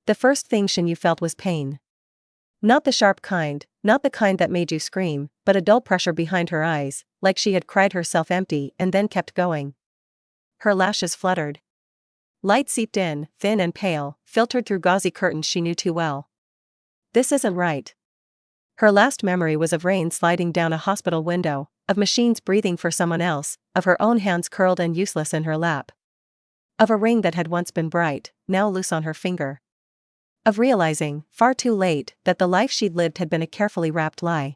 The first thing Shen Yu felt was pain. Not the sharp kind, not the kind that made you scream, but a dull pressure behind her eyes, like she had cried herself empty and then kept going. Her lashes fluttered. Light seeped in, thin and pale, filtered through gauzy curtains she knew too well. This isn't right. Her last memory was of rain sliding down a hospital window, of machines breathing for someone else, of her own hands curled and useless in her lap. Of a ring that had once been bright, now loose on her finger. Of realizing, far too late, that the life she'd lived had been a carefully wrapped lie.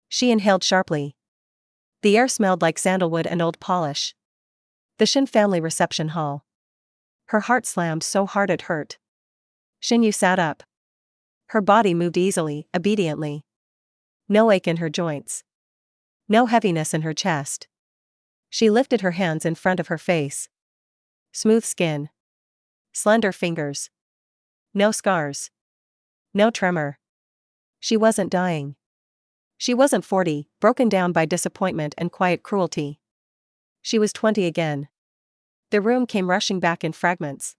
She inhaled sharply. The air smelled like sandalwood and old polish. The Shen family reception hall. Her heart slammed so hard it hurt. Shen Yu sat up. Her body moved easily, obediently. No ache in her joints. No heaviness in her chest. She lifted her hands in front of her face. Smooth skin. Slender fingers. No scars. No tremor. She wasn't dying. She wasn't 40, broken down by disappointment and quiet cruelty. She was 20 again. The room came rushing back in fragments.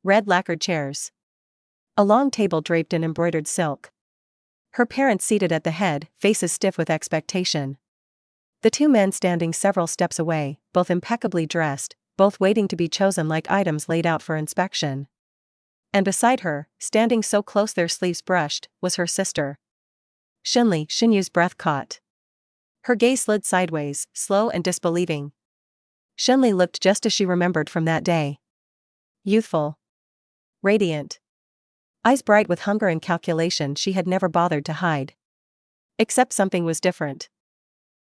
Red lacquered chairs. A long table draped in embroidered silk. Her parents seated at the head, faces stiff with expectation. The two men standing several steps away, both impeccably dressed, both waiting to be chosen like items laid out for inspection. And beside her, standing so close their sleeves brushed, was her sister. Shen Li. Shen Yu's breath caught. Her gaze slid sideways, slow and disbelieving. Shen Li looked just as she remembered from that day. Youthful. Radiant. Eyes bright with hunger and calculation she had never bothered to hide. Except something was different.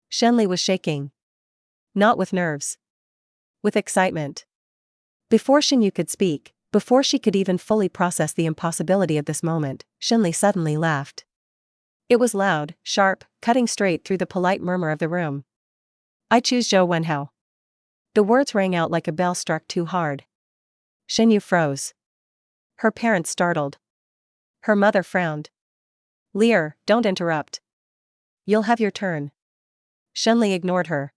Shen Li was shaking. Not with nerves. With excitement. Before Shen Yu could speak, before she could even fully process the impossibility of this moment, Shen Li suddenly laughed. It was loud, sharp, cutting straight through the polite murmur of the room. I choose Zhou Wenhao. The words rang out like a bell struck too hard. Shen Yu froze. Her parents startled. Her mother frowned. Lear, don't interrupt. You'll have your turn. Shen Li ignored her.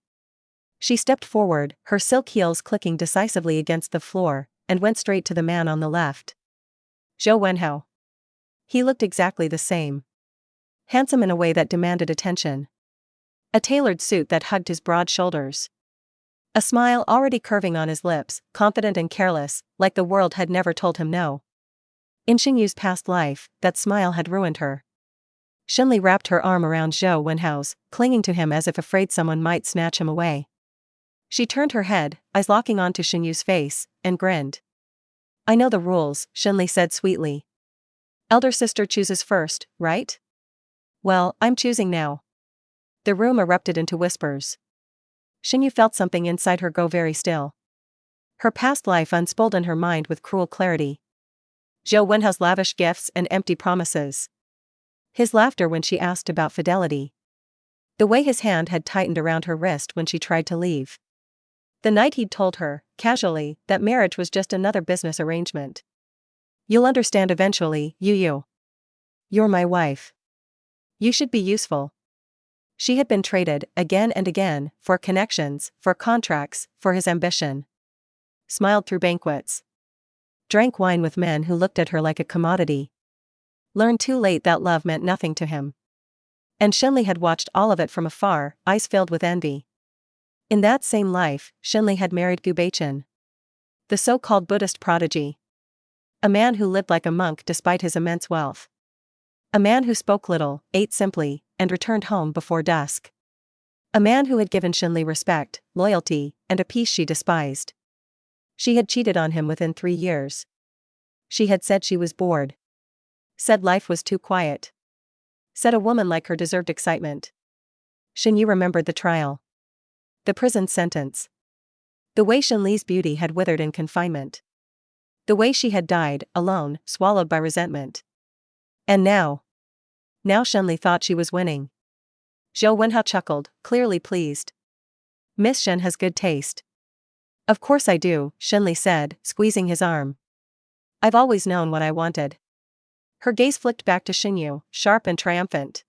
She stepped forward, her silk heels clicking decisively against the floor, and went straight to the man on the left. Zhou Wenhao. He looked exactly the same. Handsome in a way that demanded attention. A tailored suit that hugged his broad shoulders. A smile already curving on his lips, confident and careless, like the world had never told him no. In Shen Yu's past life, that smile had ruined her. Shen Li wrapped her arm around Zhou Wenhao's, clinging to him as if afraid someone might snatch him away. She turned her head, eyes locking onto Shen Yu's face, and grinned. I know the rules, Shen Li said sweetly. Elder sister chooses first, right? Well, I'm choosing now. The room erupted into whispers. Shen Yu felt something inside her go very still. Her past life unspooled in her mind with cruel clarity. Zhou Wenhao's lavish gifts and empty promises. His laughter when she asked about fidelity. The way his hand had tightened around her wrist when she tried to leave. The night he'd told her, casually, that marriage was just another business arrangement. You'll understand eventually, Yu. You're my wife. You should be useful. She had been traded, again and again, for connections, for contracts, for his ambition. Smiled through banquets. Drank wine with men who looked at her like a commodity. Learned too late that love meant nothing to him. And Shen Li had watched all of it from afar, eyes filled with envy. In that same life, Shen Li had married Fu Beichen. The so-called Buddhist prodigy. A man who lived like a monk despite his immense wealth. A man who spoke little, ate simply, and returned home before dusk. A man who had given Shen Li respect, loyalty, and a peace she despised. She had cheated on him within 3 years. She had said she was bored. Said life was too quiet. Said a woman like her deserved excitement. Shen Yu remembered the trial. The prison sentence. The way Shen Li's beauty had withered in confinement. The way she had died, alone, swallowed by resentment. And now Shen Li thought she was winning. Zhou Wenhao chuckled, clearly pleased. Miss Shen has good taste. Of course I do, Shen Li said, squeezing his arm. I've always known what I wanted. Her gaze flicked back to Shen Yu, sharp and triumphant.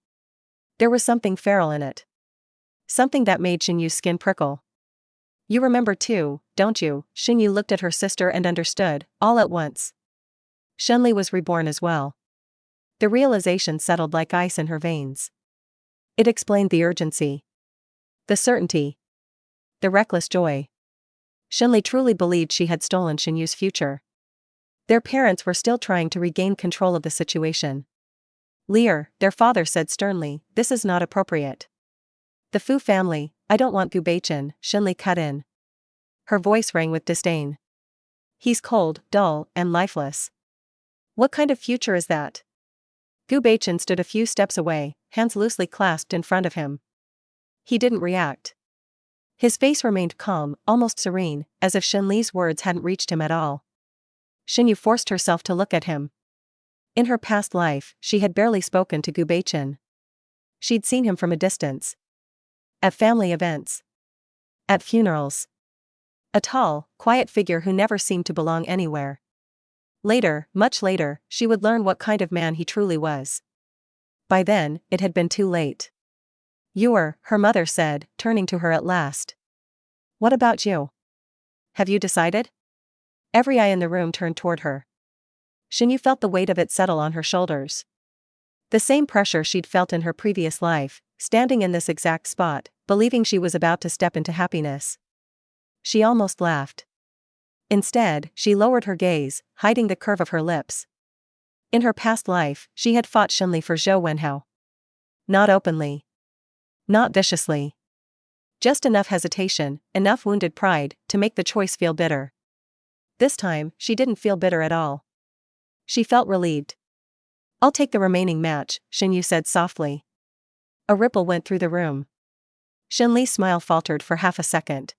There was something feral in it. Something that made Shen Yu's skin prickle. You remember too, don't you? Shen Yu looked at her sister and understood, all at once. Shen Li was reborn as well. The realization settled like ice in her veins. It explained the urgency. The certainty. The reckless joy. Shen Li truly believed she had stolen Shen Yu's future. Their parents were still trying to regain control of the situation. Lear, their father said sternly, this is not appropriate. The Fu family, I don't want Fu Beichen, Shen Li cut in. Her voice rang with disdain. He's cold, dull, and lifeless. What kind of future is that? Fu Beichen stood a few steps away, hands loosely clasped in front of him. He didn't react. His face remained calm, almost serene, as if Shen Li's words hadn't reached him at all. Shen Yu forced herself to look at him. In her past life, she had barely spoken to Fu Beichen. She'd seen him from a distance. At family events. At funerals. A tall, quiet figure who never seemed to belong anywhere. Later, much later, she would learn what kind of man he truly was. By then, it had been too late. You're, her mother said, turning to her at last. What about you? Have you decided? Every eye in the room turned toward her. Shen Yu felt the weight of it settle on her shoulders. The same pressure she'd felt in her previous life, standing in this exact spot, believing she was about to step into happiness. She almost laughed. Instead, she lowered her gaze, hiding the curve of her lips. In her past life, she had fought Shen Li for Zhou Wenhao. Not openly. Not viciously. Just enough hesitation, enough wounded pride, to make the choice feel bitter. This time, she didn't feel bitter at all. She felt relieved. I'll take the remaining match, Shen Yu said softly. A ripple went through the room. Shen Li's smile faltered for half a second.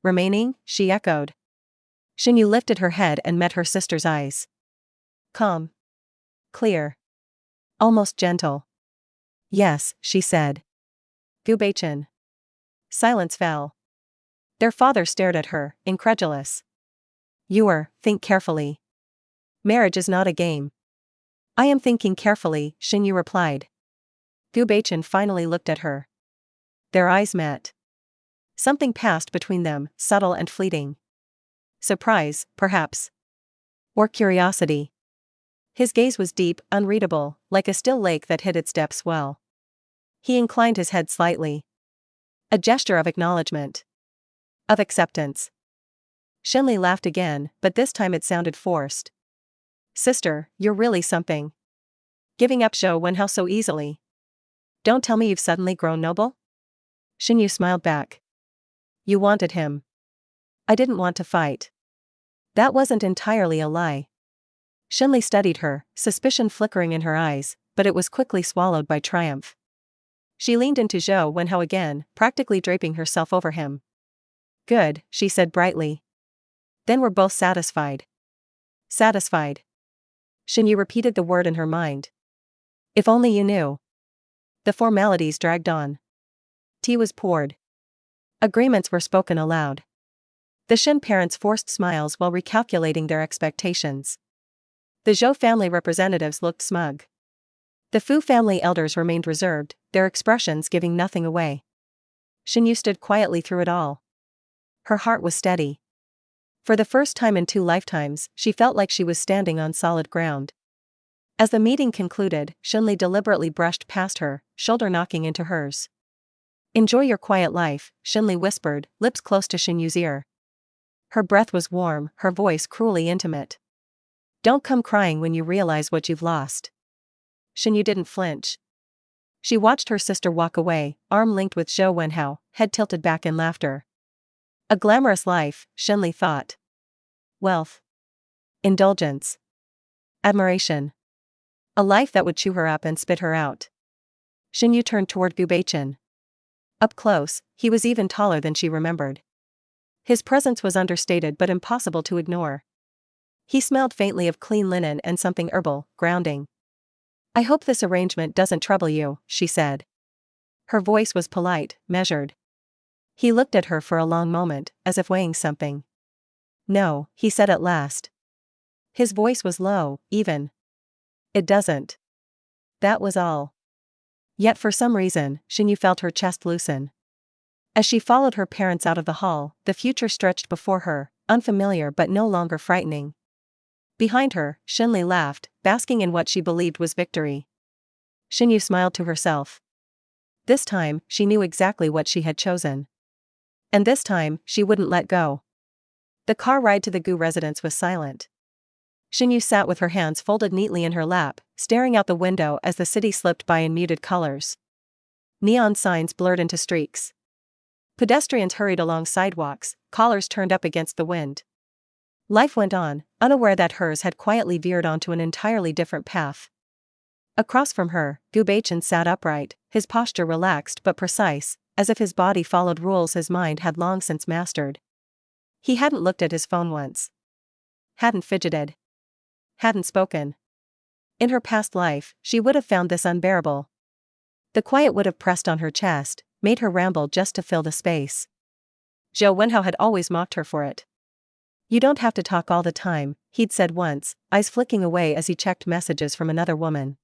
Remaining, she echoed. Shen Yu lifted her head and met her sister's eyes. Calm. Clear. Almost gentle. Yes, she said. Fu Beichen. Silence fell. Their father stared at her, incredulous. Think carefully. Marriage is not a game. I am thinking carefully, Shen Yu replied. Fu Beichen finally looked at her. Their eyes met. Something passed between them, subtle and fleeting. Surprise, perhaps. Or curiosity. His gaze was deep, unreadable, like a still lake that hid its depths well. He inclined his head slightly. A gesture of acknowledgement. Of acceptance. Shen Li laughed again, but this time it sounded forced. Sister, you're really something. Giving up Zhou Wenhao so easily. Don't tell me you've suddenly grown noble? Shen Yu smiled back. You wanted him. I didn't want to fight. That wasn't entirely a lie. Shen Li studied her, suspicion flickering in her eyes, but it was quickly swallowed by triumph. She leaned into Zhou Wenhao again, practically draping herself over him. Good, she said brightly. Then we're both satisfied. Satisfied. Shen Yu repeated the word in her mind. If only you knew. The formalities dragged on. Tea was poured. Agreements were spoken aloud. The Shen parents forced smiles while recalculating their expectations. The Zhou family representatives looked smug. The Fu family elders remained reserved, their expressions giving nothing away. Shen Yu stood quietly through it all. Her heart was steady. For the first time in 2 lifetimes, she felt like she was standing on solid ground. As the meeting concluded, Shen Li deliberately brushed past her, shoulder knocking into hers. Enjoy your quiet life, Shen Li whispered, lips close to Shen Yu's ear. Her breath was warm, her voice cruelly intimate. Don't come crying when you realize what you've lost. Shen Yu didn't flinch. She watched her sister walk away, arm linked with Zhou Wenhao, head tilted back in laughter. A glamorous life, Shen Li thought. Wealth. Indulgence. Admiration. A life that would chew her up and spit her out. Shen Yu turned toward Fu Beichen. Up close, he was even taller than she remembered. His presence was understated but impossible to ignore. He smelled faintly of clean linen and something herbal, grounding. I hope this arrangement doesn't trouble you, she said. Her voice was polite, measured. He looked at her for a long moment, as if weighing something. No, he said at last. His voice was low, even. It doesn't. That was all. Yet for some reason, Shen Yu felt her chest loosen. As she followed her parents out of the hall, the future stretched before her, unfamiliar but no longer frightening. Behind her, Shen Li laughed, basking in what she believed was victory. Shen Yu smiled to herself. This time, she knew exactly what she had chosen. And this time, she wouldn't let go. The car ride to the Gu residence was silent. Shen Yu sat with her hands folded neatly in her lap, staring out the window as the city slipped by in muted colors. Neon signs blurred into streaks. Pedestrians hurried along sidewalks, collars turned up against the wind. Life went on, unaware that hers had quietly veered onto an entirely different path. Across from her, Fu Beichen sat upright, his posture relaxed but precise, as if his body followed rules his mind had long since mastered. He hadn't looked at his phone once. Hadn't fidgeted. Hadn't spoken. In her past life, she would have found this unbearable. The quiet would have pressed on her chest, made her ramble just to fill the space. Zhou Wenhao had always mocked her for it. You don't have to talk all the time, he'd said once, eyes flicking away as he checked messages from another woman.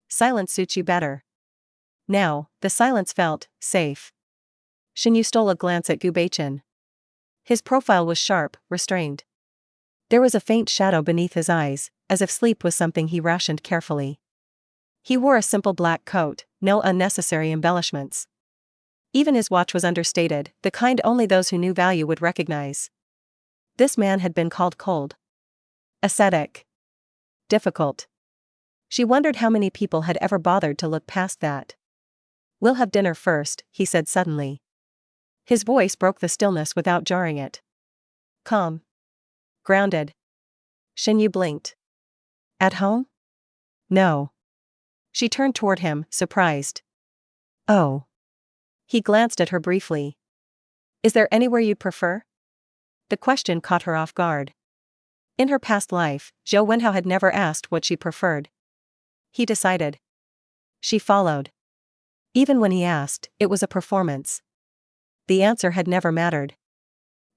Silence suits you better. Now, the silence felt safe. Shen Yu stole a glance at Fu Beichen. His profile was sharp, restrained. There was a faint shadow beneath his eyes, as if sleep was something he rationed carefully. He wore a simple black coat, no unnecessary embellishments. Even his watch was understated, the kind only those who knew value would recognize. This man had been called cold. Ascetic. Difficult. She wondered how many people had ever bothered to look past that. We'll have dinner first, he said suddenly. His voice broke the stillness without jarring it. Calm. Grounded. Shen Yu blinked. At home? No. She turned toward him, surprised. Oh. He glanced at her briefly. Is there anywhere you'd prefer? The question caught her off guard. In her past life, Zhou Wenhao had never asked what she preferred. He decided. She followed. Even when he asked, it was a performance. The answer had never mattered.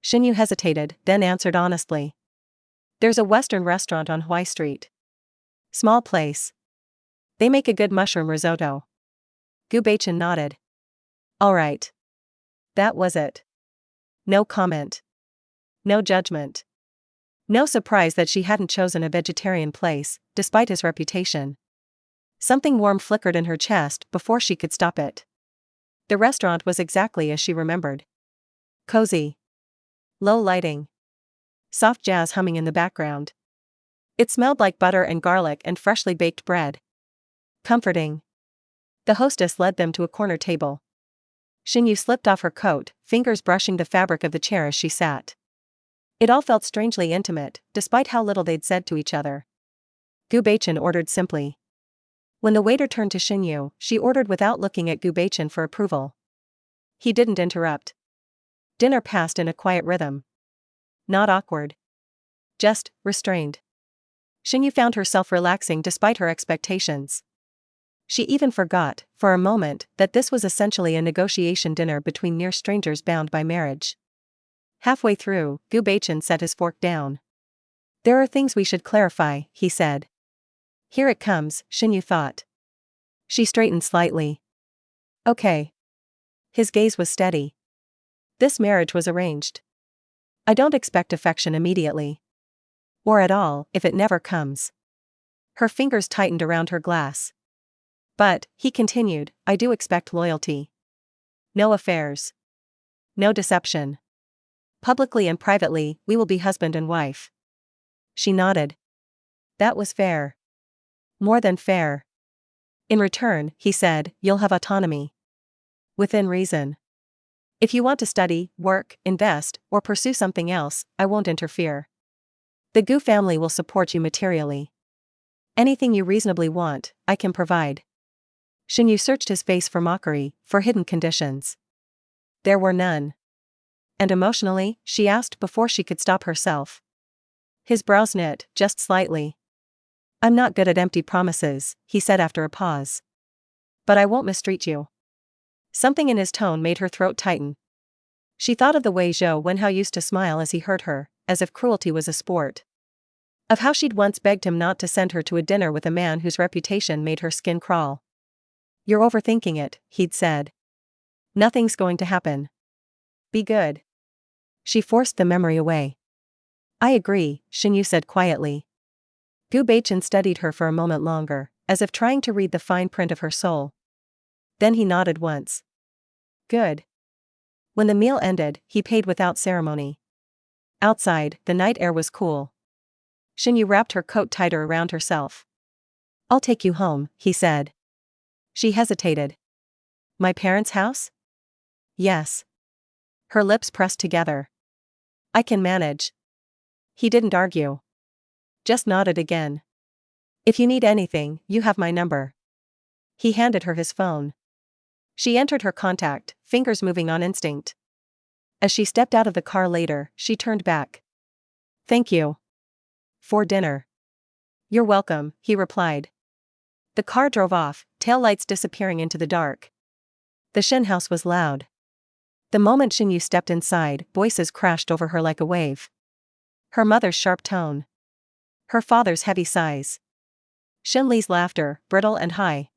Shen Yu hesitated, then answered honestly. There's a Western restaurant on Huai Street. Small place. They make a good mushroom risotto. Fu Beichen nodded. All right. That was it. No comment. No judgment. No surprise that she hadn't chosen a vegetarian place, despite his reputation. Something warm flickered in her chest before she could stop it. The restaurant was exactly as she remembered. Cozy. Low lighting. Soft jazz humming in the background. It smelled like butter and garlic and freshly baked bread. Comforting. The hostess led them to a corner table. Shen Yu slipped off her coat, fingers brushing the fabric of the chair as she sat. It all felt strangely intimate, despite how little they'd said to each other. Fu Beichen ordered simply. When the waiter turned to Shen Yu, she ordered without looking at Fu Beichen for approval. He didn't interrupt. Dinner passed in a quiet rhythm. Not awkward. Just restrained. Shen Yu found herself relaxing despite her expectations. She even forgot, for a moment, that this was essentially a negotiation dinner between near strangers bound by marriage. Halfway through, Fu Beichen set his fork down. There are things we should clarify, he said. Here it comes, Shen Yu thought. She straightened slightly. Okay. His gaze was steady. This marriage was arranged. I don't expect affection immediately. Or at all, if it never comes. Her fingers tightened around her glass. But, he continued, I do expect loyalty. No affairs. No deception. Publicly and privately, we will be husband and wife. She nodded. That was fair. More than fair. In return, he said, you'll have autonomy. Within reason. If you want to study, work, invest, or pursue something else, I won't interfere. The Gu family will support you materially. Anything you reasonably want, I can provide. Shen Yu searched his face for mockery, for hidden conditions. There were none. And emotionally, she asked before she could stop herself. His brows knit, just slightly. I'm not good at empty promises, he said after a pause. But I won't mistreat you. Something in his tone made her throat tighten. She thought of the way Zhou Wenhao used to smile as he hurt her, as if cruelty was a sport. Of how she'd once begged him not to send her to a dinner with a man whose reputation made her skin crawl. You're overthinking it, he'd said. Nothing's going to happen. Be good. She forced the memory away. I agree, Shen Yu said quietly. Fu Beichen studied her for a moment longer, as if trying to read the fine print of her soul. Then he nodded once. Good. When the meal ended, he paid without ceremony. Outside, the night air was cool. Shen Yu wrapped her coat tighter around herself. I'll take you home, he said. She hesitated. My parents' house? Yes. Her lips pressed together. I can manage. He didn't argue. Just nodded again. If you need anything, you have my number. He handed her his phone. She entered her contact, fingers moving on instinct. As she stepped out of the car later, she turned back. Thank you. For dinner. You're welcome, he replied. The car drove off, taillights disappearing into the dark. The Shen house was loud. The moment Shen Yu stepped inside, voices crashed over her like a wave. Her mother's sharp tone. Her father's heavy sighs. Shen Li's laughter, brittle and high.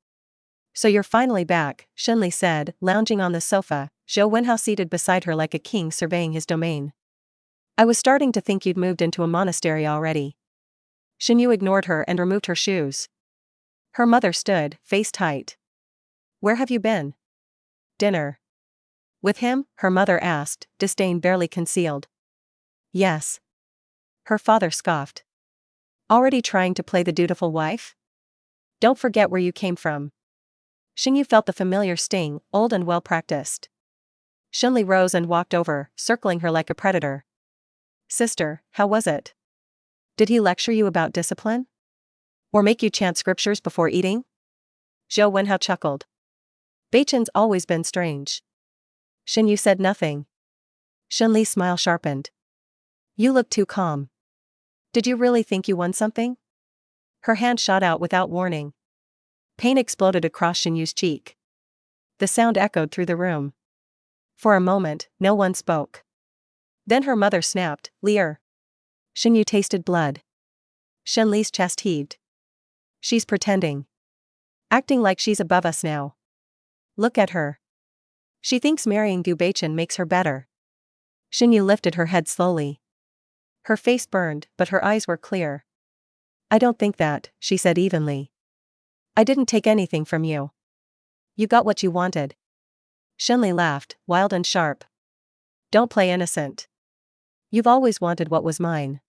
So you're finally back, Shen Li said, lounging on the sofa, Zhou Wenhao seated beside her like a king surveying his domain. I was starting to think you'd moved into a monastery already. Shen Yu ignored her and removed her shoes. Her mother stood, face tight. Where have you been? Dinner. With him? Her mother asked, disdain barely concealed. Yes. Her father scoffed. Already trying to play the dutiful wife? Don't forget where you came from. Shen Yu felt the familiar sting, old and well practiced. Shen Li rose and walked over, circling her like a predator. Sister, how was it? Did he lecture you about discipline? Or make you chant scriptures before eating? Zhou Wenhao chuckled. Beichen's always been strange. Shen Yu said nothing. Shen Li's smile sharpened. You look too calm. Did you really think you won something? Her hand shot out without warning. Pain exploded across Shen Yu's cheek. The sound echoed through the room. For a moment, no one spoke. Then her mother snapped, Leer. Shen Yu tasted blood. Shen Li's chest heaved. She's pretending. Acting like she's above us now. Look at her. She thinks marrying Fu Beichen makes her better. Shen Yu lifted her head slowly. Her face burned, but her eyes were clear. I don't think that, she said evenly. I didn't take anything from you. You got what you wanted. Shen Li laughed, wild and sharp. Don't play innocent. You've always wanted what was mine.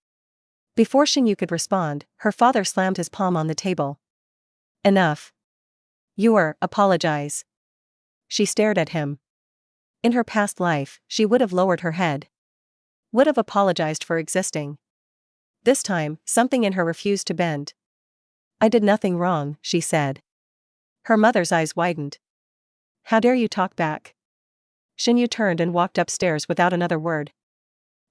Before Shen Yu could respond, her father slammed his palm on the table. Enough. Apologize. She stared at him. In her past life, she would have lowered her head. Would have apologized for existing. This time, something in her refused to bend. I did nothing wrong, she said. Her mother's eyes widened. How dare you talk back? Shen Yu turned and walked upstairs without another word.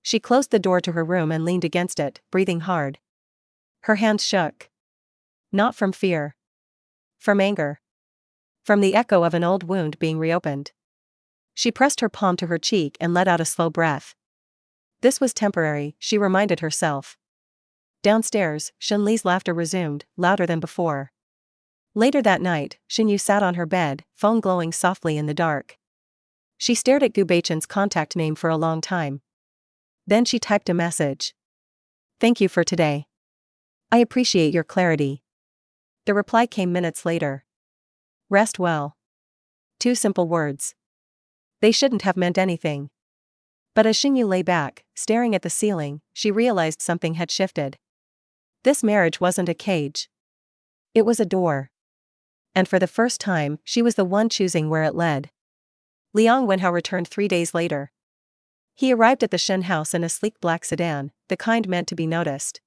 She closed the door to her room and leaned against it, breathing hard. Her hands shook. Not from fear. From anger. From the echo of an old wound being reopened. She pressed her palm to her cheek and let out a slow breath. This was temporary, she reminded herself. Downstairs, Shen Li's laughter resumed, louder than before. Later that night, Shen Yu sat on her bed, phone glowing softly in the dark. She stared at Fu Beichen's contact name for a long time. Then she typed a message. Thank you for today. I appreciate your clarity. The reply came minutes later. Rest well. 2 simple words. They shouldn't have meant anything. But as Shen Yu lay back, staring at the ceiling, she realized something had shifted. This marriage wasn't a cage. It was a door. And for the first time, she was the one choosing where it led. Liang Wenhao returned 3 days later. He arrived at the Shen house in a sleek black sedan, the kind meant to be noticed.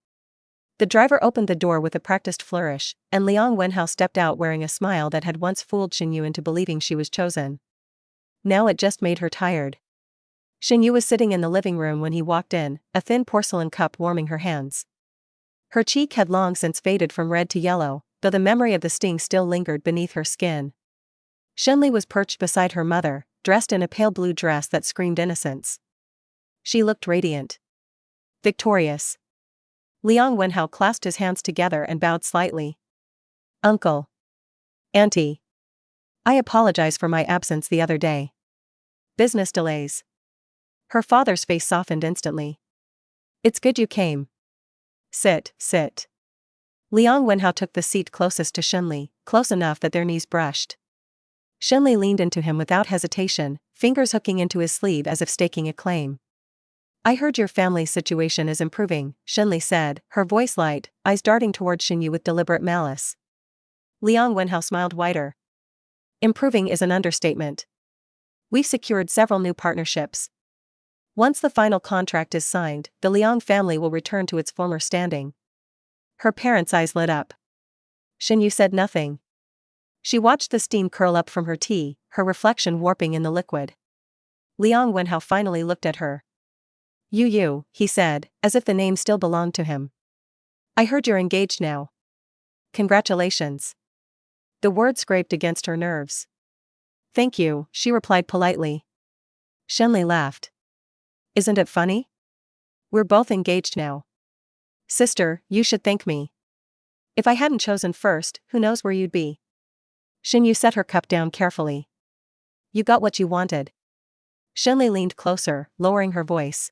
The driver opened the door with a practiced flourish, and Liang Wenhao stepped out wearing a smile that had once fooled Shen Yu into believing she was chosen. Now it just made her tired. Shen Yu was sitting in the living room when he walked in, a thin porcelain cup warming her hands. Her cheek had long since faded from red to yellow, though the memory of the sting still lingered beneath her skin. Shen Li was perched beside her mother, dressed in a pale blue dress that screamed innocence. She looked radiant. Victorious. Liang Wenhao clasped his hands together and bowed slightly. Uncle. Auntie. I apologize for my absence the other day. Business delays. Her father's face softened instantly. It's good you came. Sit. Liang Wenhao took the seat closest to Shen Li, close enough that their knees brushed. Shen Li leaned into him without hesitation, fingers hooking into his sleeve as if staking a claim. I heard your family's situation is improving, Shen Li said, her voice light, eyes darting toward Shen Yu with deliberate malice. Liang Wenhao smiled wider. Improving is an understatement. We've secured several new partnerships. Once the final contract is signed, the Liang family will return to its former standing. Her parents' eyes lit up. Shen Yu said nothing. She watched the steam curl up from her tea, her reflection warping in the liquid. Liang Wenhao finally looked at her. Yu, he said, as if the name still belonged to him. I heard you're engaged now. Congratulations. The word scraped against her nerves. Thank you, she replied politely. Shen Li laughed. Isn't it funny? We're both engaged now. Sister, you should thank me. If I hadn't chosen first, who knows where you'd be? Shen Yu set her cup down carefully. You got what you wanted. Shen Li leaned closer, lowering her voice.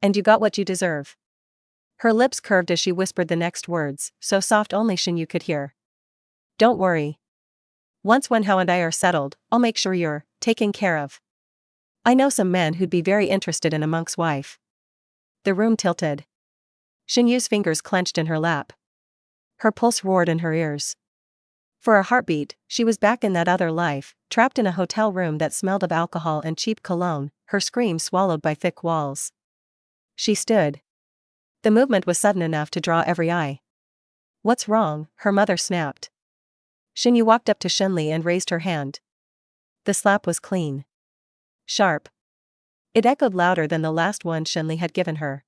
And you got what you deserve. Her lips curved as she whispered the next words, so soft only Shen Yu could hear. Don't worry. Once Wenhao and I are settled, I'll make sure you're taken care of. I know some men who'd be very interested in a monk's wife. The room tilted. Shen Yu's fingers clenched in her lap. Her pulse roared in her ears. For a heartbeat, she was back in that other life, trapped in a hotel room that smelled of alcohol and cheap cologne, her scream swallowed by thick walls. She stood. The movement was sudden enough to draw every eye. What's wrong? Her mother snapped. Shen Yu walked up to Shen Li and raised her hand. The slap was clean. Sharp. It echoed louder than the last one Shen Li had given her.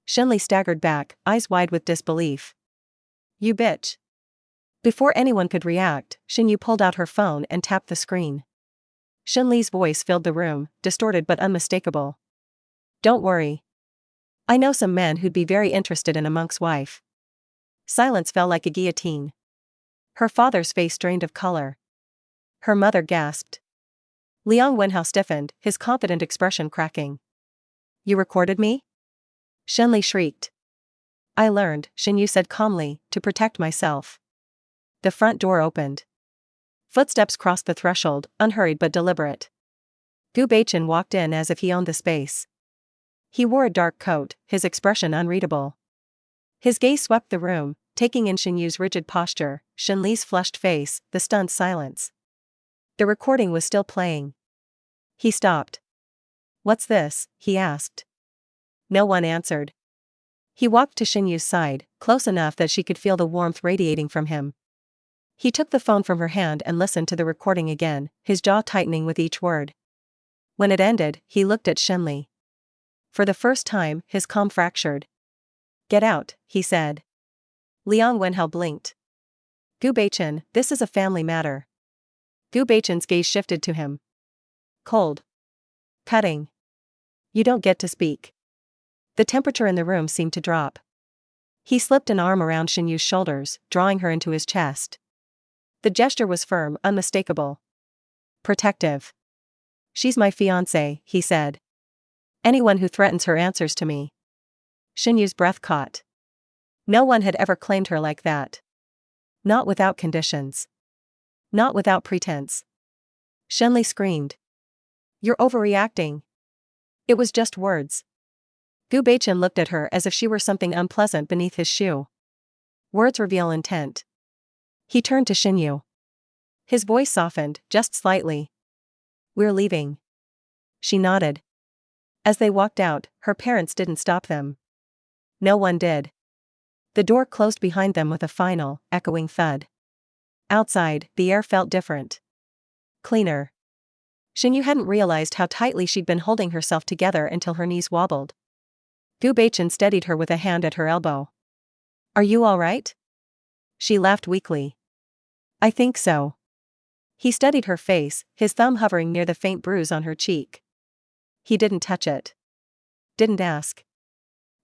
Shen Li staggered back, eyes wide with disbelief. You bitch. Before anyone could react, Shen Yu pulled out her phone and tapped the screen. Shen Li's voice filled the room, distorted but unmistakable. Don't worry. I know some men who'd be very interested in a monk's wife. Silence fell like a guillotine. Her father's face drained of color. Her mother gasped. Liang Wenhao stiffened, his confident expression cracking. You recorded me? Shen Li shrieked. I learned, Shen Yu said calmly, to protect myself. The front door opened. Footsteps crossed the threshold, unhurried but deliberate. Fu Beichen walked in as if he owned the space. He wore a dark coat, his expression unreadable. His gaze swept the room, taking in Shen Yu's rigid posture, Shen Li's flushed face, the stunned silence. The recording was still playing. He stopped. What's this? He asked. No one answered. He walked to Shen Yu's side, close enough that she could feel the warmth radiating from him. He took the phone from her hand and listened to the recording again, his jaw tightening with each word. When it ended, he looked at Shen Li. For the first time, his calm fractured. Get out, he said. Liang Wenhao blinked. Fu Beichen, this is a family matter. Fu Beichen's gaze shifted to him. Cold. Cutting. You don't get to speak. The temperature in the room seemed to drop. He slipped an arm around Shen Yu's shoulders, drawing her into his chest. The gesture was firm, unmistakable. Protective. She's my fiancé, he said. Anyone who threatens her answers to me. Shen Yu's breath caught. No one had ever claimed her like that. Not without conditions. Not without pretense. Shen Li screamed. You're overreacting. It was just words. Fu Beichen looked at her as if she were something unpleasant beneath his shoe. Words reveal intent. He turned to Shen Yu. His voice softened, just slightly. We're leaving. She nodded. As they walked out, her parents didn't stop them. No one did. The door closed behind them with a final, echoing thud. Outside, the air felt different. Cleaner. Shen Yu hadn't realized how tightly she'd been holding herself together until her knees wobbled. Fu Beichen steadied her with a hand at her elbow. Are you all right? She laughed weakly. I think so. He studied her face, his thumb hovering near the faint bruise on her cheek. He didn't touch it. Didn't ask.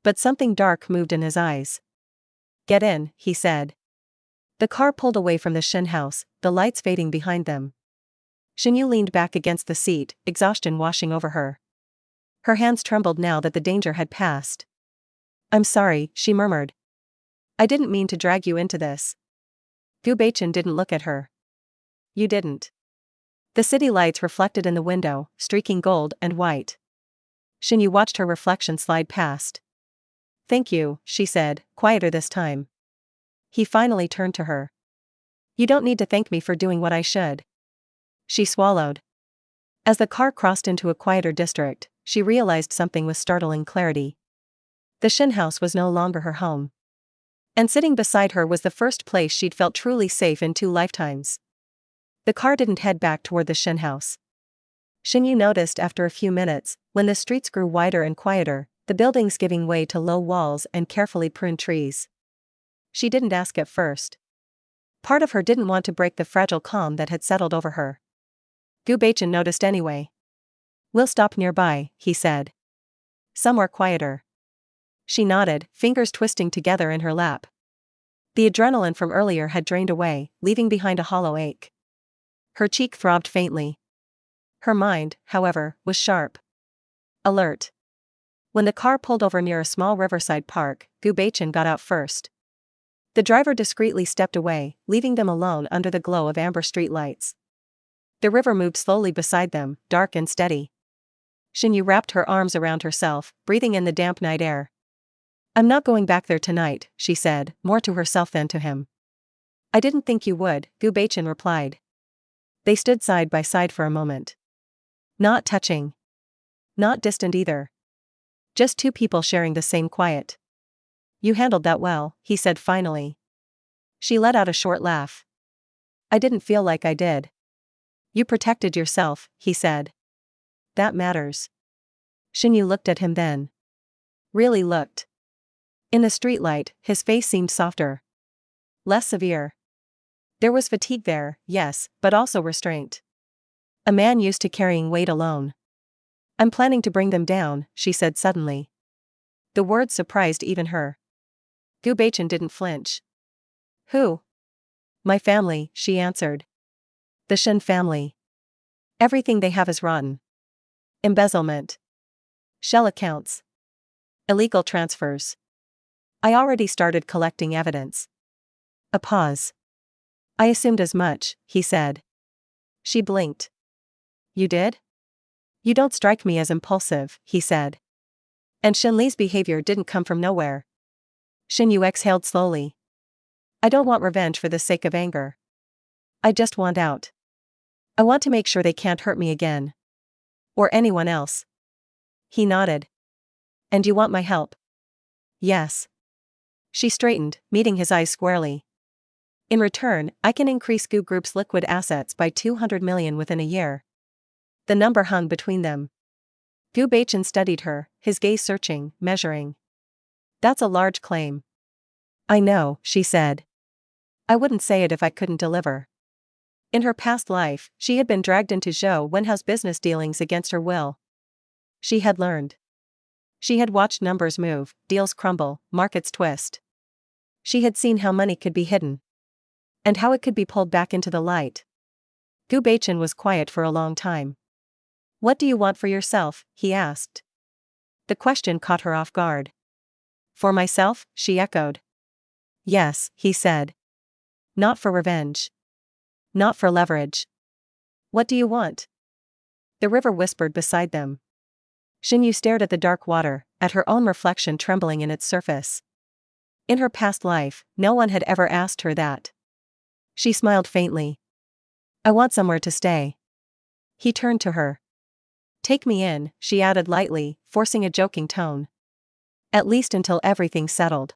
But something dark moved in his eyes. Get in, he said. The car pulled away from the Shen house, the lights fading behind them. Shen Yu leaned back against the seat, exhaustion washing over her. Her hands trembled now that the danger had passed. I'm sorry, she murmured. I didn't mean to drag you into this. Fu Beichen didn't look at her. You didn't. The city lights reflected in the window, streaking gold and white. Shen Yu watched her reflection slide past. Thank you, she said, quieter this time. He finally turned to her. You don't need to thank me for doing what I should. She swallowed. As the car crossed into a quieter district, she realized something with startling clarity. The Shen house was no longer her home. And sitting beside her was the first place she'd felt truly safe in 2 lifetimes. The car didn't head back toward the Shen house. Shen Yu noticed after a few minutes, when the streets grew wider and quieter, the buildings giving way to low walls and carefully pruned trees. She didn't ask at first. Part of her didn't want to break the fragile calm that had settled over her. Fu Beichen noticed anyway. We'll stop nearby, he said. Somewhere quieter. She nodded, fingers twisting together in her lap. The adrenaline from earlier had drained away, leaving behind a hollow ache. Her cheek throbbed faintly. Her mind, however, was sharp. Alert. When the car pulled over near a small riverside park, Fu Beichen got out first. The driver discreetly stepped away, leaving them alone under the glow of amber streetlights. The river moved slowly beside them, dark and steady. Shen Yu wrapped her arms around herself, breathing in the damp night air. I'm not going back there tonight, she said, more to herself than to him. I didn't think you would, Fu Beichen replied. They stood side by side for a moment. Not touching. Not distant either. Just 2 people sharing the same quiet. You handled that well, he said finally. She let out a short laugh. I didn't feel like I did. You protected yourself, he said. That matters. Shen Yu looked at him then. Really looked. In the streetlight, his face seemed softer. Less severe. There was fatigue there, yes, but also restraint. A man used to carrying weight alone. I'm planning to bring them down, she said suddenly. The words surprised even her. Fu Beichen didn't flinch. Who? My family, she answered. The Shen family. Everything they have is rotten. Embezzlement. Shell accounts. Illegal transfers. I already started collecting evidence. A pause. I assumed as much, he said. She blinked. You did? You don't strike me as impulsive, he said. And Shen Li's behavior didn't come from nowhere. Shen Yu exhaled slowly. I don't want revenge for the sake of anger. I just want out. I want to make sure they can't hurt me again. Or anyone else. He nodded. And you want my help? Yes. She straightened, meeting his eyes squarely. In return, I can increase Gu Group's liquid assets by 200 million within a year. The number hung between them. Fu Beichen studied her, his gaze searching, measuring. That's a large claim. I know, she said. I wouldn't say it if I couldn't deliver. In her past life, she had been dragged into Zhou Wenhao's business dealings against her will. She had learned. She had watched numbers move, deals crumble, markets twist. She had seen how money could be hidden. And how it could be pulled back into the light. Fu Beichen was quiet for a long time. What do you want for yourself? He asked. The question caught her off guard. For myself? She echoed. Yes, he said. Not for revenge. Not for leverage. What do you want? The river whispered beside them. Shen Yu stared at the dark water, at her own reflection trembling in its surface. In her past life, no one had ever asked her that. She smiled faintly. I want somewhere to stay. He turned to her. Take me in, she added lightly, forcing a joking tone. At least until everything's settled.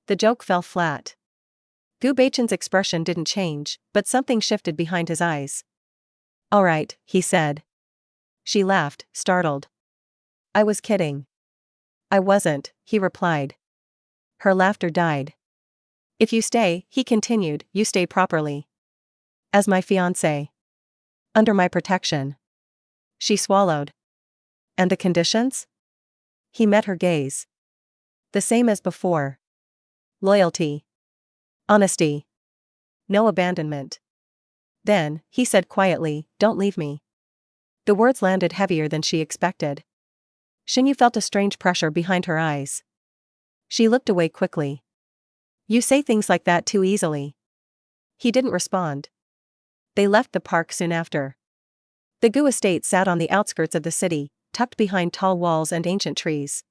The joke fell flat. Fu Beichen's expression didn't change, but something shifted behind his eyes. All right, he said. She laughed, startled. I was kidding. I wasn't, he replied. Her laughter died. If you stay, he continued, you stay properly. As my fiancé. Under my protection. She swallowed. And the conditions? He met her gaze. The same as before. Loyalty. Honesty. No abandonment. Then, he said quietly, don't leave me. The words landed heavier than she expected. Shen Yu felt a strange pressure behind her eyes. She looked away quickly. You say things like that too easily. He didn't respond. They left the park soon after. The Gu estate sat on the outskirts of the city, tucked behind tall walls and ancient trees.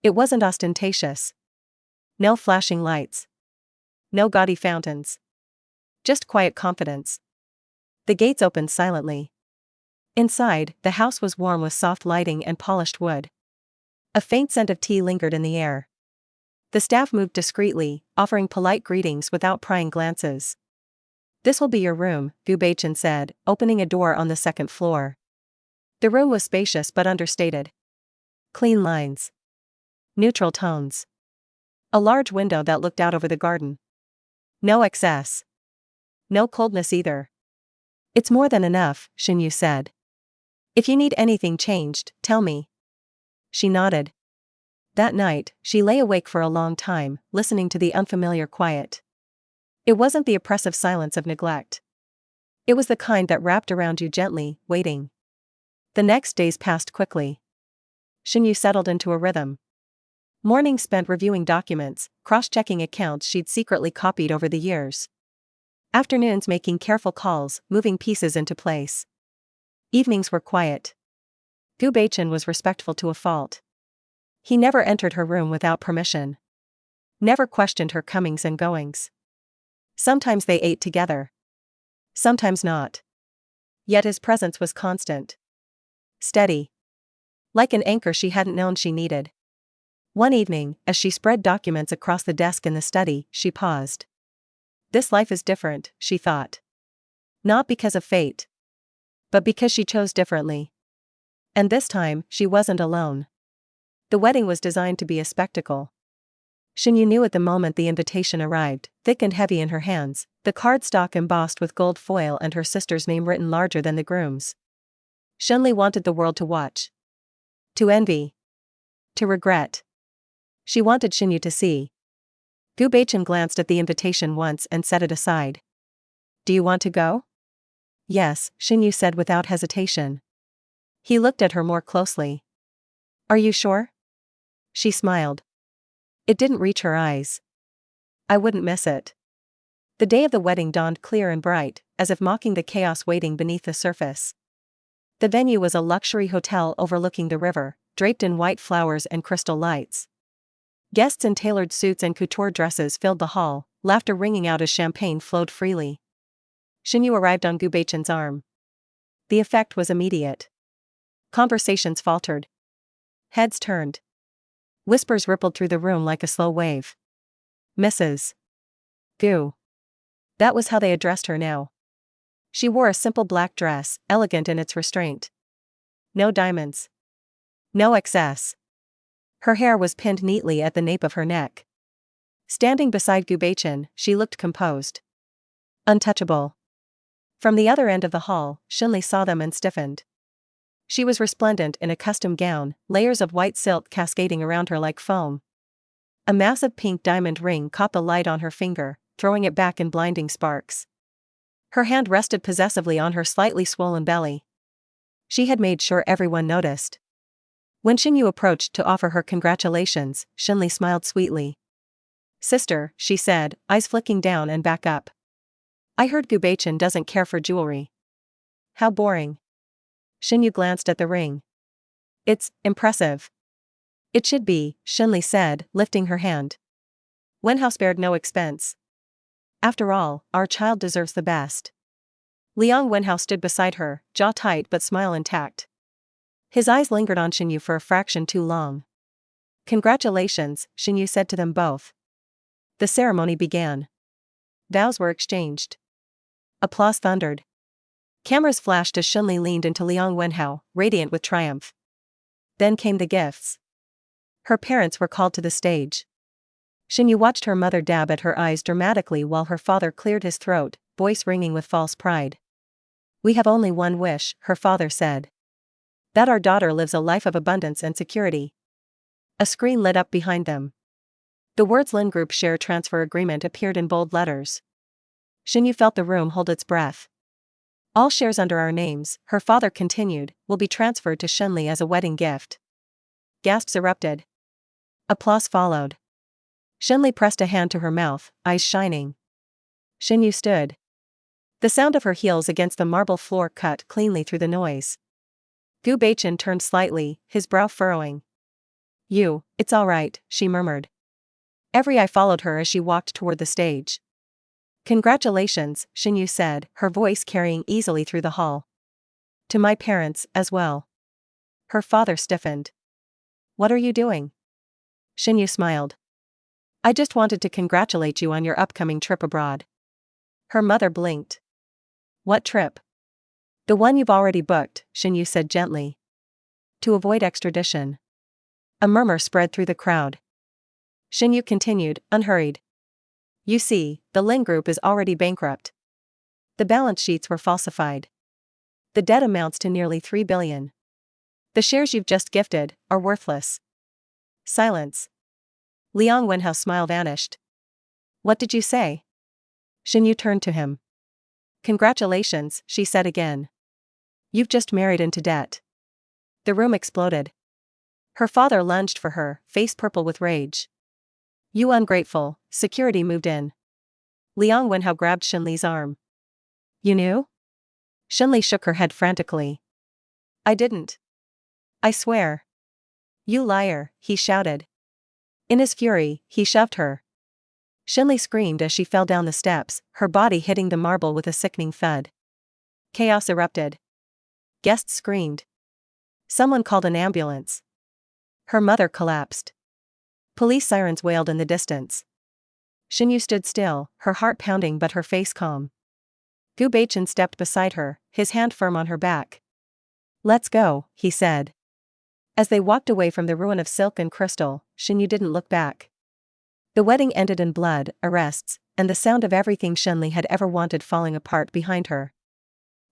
It wasn't ostentatious. No flashing lights. No gaudy fountains. Just quiet confidence. The gates opened silently. Inside, the house was warm with soft lighting and polished wood. A faint scent of tea lingered in the air. The staff moved discreetly, offering polite greetings without prying glances. "This will be your room," Fu Beichen said, opening a door on the second floor. The room was spacious but understated. Clean lines. Neutral tones. A large window that looked out over the garden. No excess. No coldness either. "It's more than enough," Shen Yu said. "If you need anything changed, tell me." She nodded. That night, she lay awake for a long time, listening to the unfamiliar quiet. It wasn't the oppressive silence of neglect. It was the kind that wrapped around you gently, waiting. The next days passed quickly. Shen Yu settled into a rhythm. Mornings spent reviewing documents, cross-checking accounts she'd secretly copied over the years. Afternoons making careful calls, moving pieces into place. Evenings were quiet. Fu Beichen was respectful to a fault. He never entered her room without permission. Never questioned her comings and goings. Sometimes they ate together. Sometimes not. Yet his presence was constant. Steady. Like an anchor she hadn't known she needed. One evening, as she spread documents across the desk in the study, she paused. This life is different, she thought. Not because of fate. But because she chose differently. And this time, she wasn't alone. The wedding was designed to be a spectacle. Shen Yu knew at the moment the invitation arrived, thick and heavy in her hands, the cardstock embossed with gold foil and her sister's name written larger than the groom's. Shen Li wanted the world to watch. To envy. To regret. She wanted Shen Yu to see. Fu Beichen glanced at the invitation once and set it aside. "Do you want to go?" "Yes," Shen Yu said without hesitation. He looked at her more closely. "Are you sure?" She smiled. It didn't reach her eyes. "I wouldn't miss it." The day of the wedding dawned clear and bright, as if mocking the chaos waiting beneath the surface. The venue was a luxury hotel overlooking the river, draped in white flowers and crystal lights. Guests in tailored suits and couture dresses filled the hall, laughter ringing out as champagne flowed freely. Shen Yu arrived on Fu Beichen's arm. The effect was immediate. Conversations faltered. Heads turned. Whispers rippled through the room like a slow wave. "Mrs. Gu." That was how they addressed her now. She wore a simple black dress, elegant in its restraint. No diamonds. No excess. Her hair was pinned neatly at the nape of her neck. Standing beside Fu Beichen, she looked composed. Untouchable. From the other end of the hall, Shen Li saw them and stiffened. She was resplendent in a custom gown, layers of white silk cascading around her like foam. A massive pink diamond ring caught the light on her finger, throwing it back in blinding sparks. Her hand rested possessively on her slightly swollen belly. She had made sure everyone noticed. When Shen Yu approached to offer her congratulations, Shen Li smiled sweetly. "Sister," she said, eyes flicking down and back up. "I heard Fu Beichen doesn't care for jewelry." "How boring." Shen Yu glanced at the ring. "It's impressive." "It should be," Shen Li said, lifting her hand. "Wenhao spared no expense. After all, our child deserves the best." Liang Wenhao stood beside her, jaw tight but smile intact. His eyes lingered on Shen Yu for a fraction too long. "Congratulations," Shen Yu said to them both. The ceremony began. Vows were exchanged. Applause thundered. Cameras flashed as Shen Li leaned into Liang Wenhao, radiant with triumph. Then came the gifts. Her parents were called to the stage. Shen Yu watched her mother dab at her eyes dramatically while her father cleared his throat, voice ringing with false pride. "We have only one wish," her father said. "That our daughter lives a life of abundance and security." A screen lit up behind them. The words Lin Group Share Transfer Agreement appeared in bold letters. Shen Yu felt the room hold its breath. "All shares under our names," her father continued, "will be transferred to Shen Li as a wedding gift." Gasps erupted. Applause followed. Shen Li pressed a hand to her mouth, eyes shining. Shen Yu stood. The sound of her heels against the marble floor cut cleanly through the noise. Fu Beichen turned slightly, his brow furrowing. You, it's all right, she murmured. Every eye followed her as she walked toward the stage. Congratulations, Shen Yu said, her voice carrying easily through the hall. To my parents, as well. Her father stiffened. What are you doing? Shen Yu smiled. I just wanted to congratulate you on your upcoming trip abroad. Her mother blinked. What trip? The one you've already booked, Shen Yu said gently. To avoid extradition. A murmur spread through the crowd. Shen Yu continued, unhurried. You see, the Lin Group is already bankrupt. The balance sheets were falsified. The debt amounts to nearly 3 billion. The shares you've just gifted are worthless. Silence. Liang Wenhao's smile vanished. What did you say? Shen Yu turned to him. Congratulations, she said again. You've just married into debt. The room exploded. Her father lunged for her, face purple with rage. You ungrateful, security moved in. Liang Wenhao grabbed Shen Li's arm. You knew? Shen Li shook her head frantically. I didn't. I swear. You liar, he shouted. In his fury, he shoved her. Shen Li screamed as she fell down the steps, her body hitting the marble with a sickening thud. Chaos erupted. Guests screamed. Someone called an ambulance. Her mother collapsed. Police sirens wailed in the distance. Shen Yu stood still, her heart pounding but her face calm. Fu Beichen stepped beside her, his hand firm on her back. Let's go, he said. As they walked away from the ruin of silk and crystal, Shen Yu didn't look back. The wedding ended in blood, arrests, and the sound of everything Shen Li had ever wanted falling apart behind her.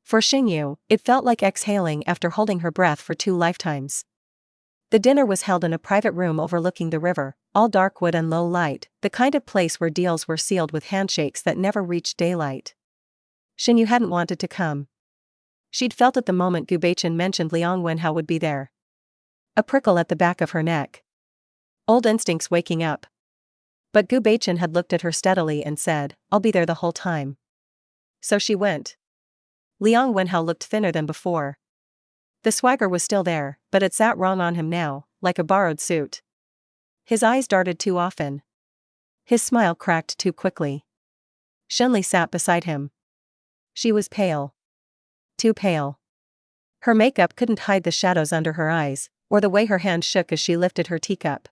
For Shen Yu, it felt like exhaling after holding her breath for 2 lifetimes. The dinner was held in a private room overlooking the river, all dark wood and low light, the kind of place where deals were sealed with handshakes that never reached daylight. Shen Yu hadn't wanted to come. She'd felt at the moment Fu Beichen mentioned Liang Wenhao would be there. A prickle at the back of her neck. Old instincts waking up. But Fu Beichen had looked at her steadily and said, I'll be there the whole time. So she went. Liang Wenhao looked thinner than before. The swagger was still there, but it sat wrong on him now, like a borrowed suit. His eyes darted too often. His smile cracked too quickly. Shen Li sat beside him. She was pale. Too pale. Her makeup couldn't hide the shadows under her eyes, or the way her hand shook as she lifted her teacup.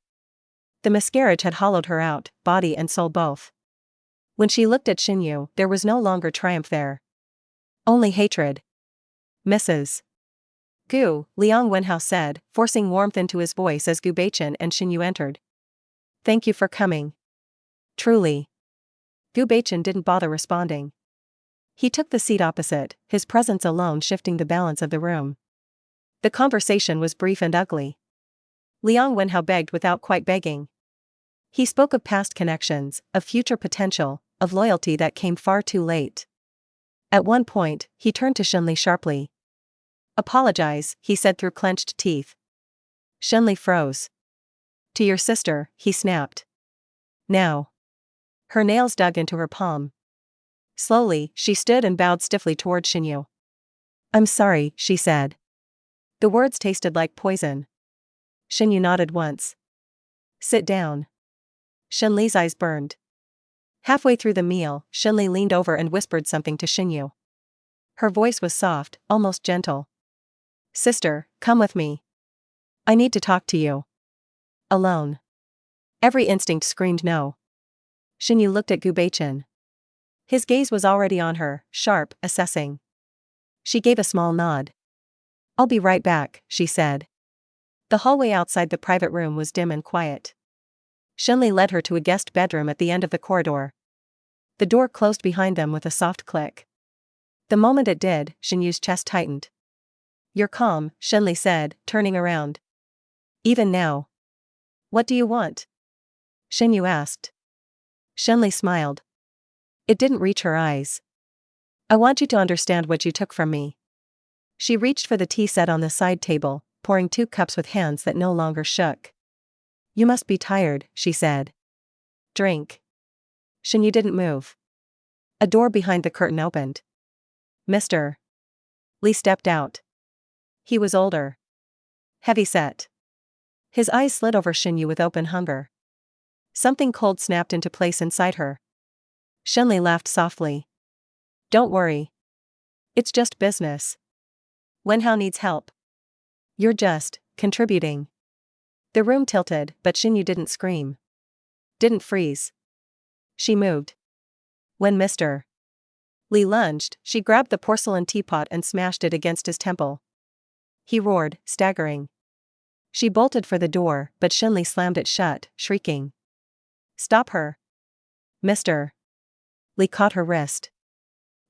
The miscarriage had hollowed her out, body and soul both. When she looked at Shen Yu, there was no longer triumph there. Only hatred. Mrs. Gu, Liang Wenhao said, forcing warmth into his voice as Fu Beichen and Shen Yu entered. Thank you for coming. Truly. Fu Beichen didn't bother responding. He took the seat opposite, his presence alone shifting the balance of the room. The conversation was brief and ugly. Liang Wenhao begged without quite begging. He spoke of past connections, of future potential, of loyalty that came far too late. At one point, he turned to Shen Li sharply. Apologize, he said through clenched teeth. Shen Li froze. To your sister, he snapped. Now. Her nails dug into her palm. Slowly, she stood and bowed stiffly toward Shen Yu. I'm sorry, she said. The words tasted like poison. Shen Yu nodded once. Sit down. Shen Li's eyes burned. Halfway through the meal, Shen Li leaned over and whispered something to Shen Yu. Her voice was soft, almost gentle. Sister, come with me. I need to talk to you. Alone. Every instinct screamed no. Shen Yu looked at Fu Beichen. His gaze was already on her, sharp, assessing. She gave a small nod. I'll be right back, she said. The hallway outside the private room was dim and quiet. Shen Li led her to a guest bedroom at the end of the corridor. The door closed behind them with a soft click. The moment it did, Shen Yu's chest tightened. You're calm, Shen Li said, turning around. Even now. What do you want? Shen Yu asked. Shen Li smiled. It didn't reach her eyes. I want you to understand what you took from me. She reached for the tea set on the side table, pouring 2 cups with hands that no longer shook. You must be tired, she said. Drink. Shen Yu didn't move. A door behind the curtain opened. Mr. Li stepped out. He was older. Heavy-set. His eyes slid over Shen Yu with open hunger. Something cold snapped into place inside her. Shen Li laughed softly. Don't worry. It's just business. Wenhao needs help. You're just contributing. The room tilted, but Shen Yu didn't scream. Didn't freeze. She moved. When Mr. Li lunged, she grabbed the porcelain teapot and smashed it against his temple. He roared, staggering. She bolted for the door, but Shen Li slammed it shut, shrieking. Stop her. Mr. Li caught her wrist.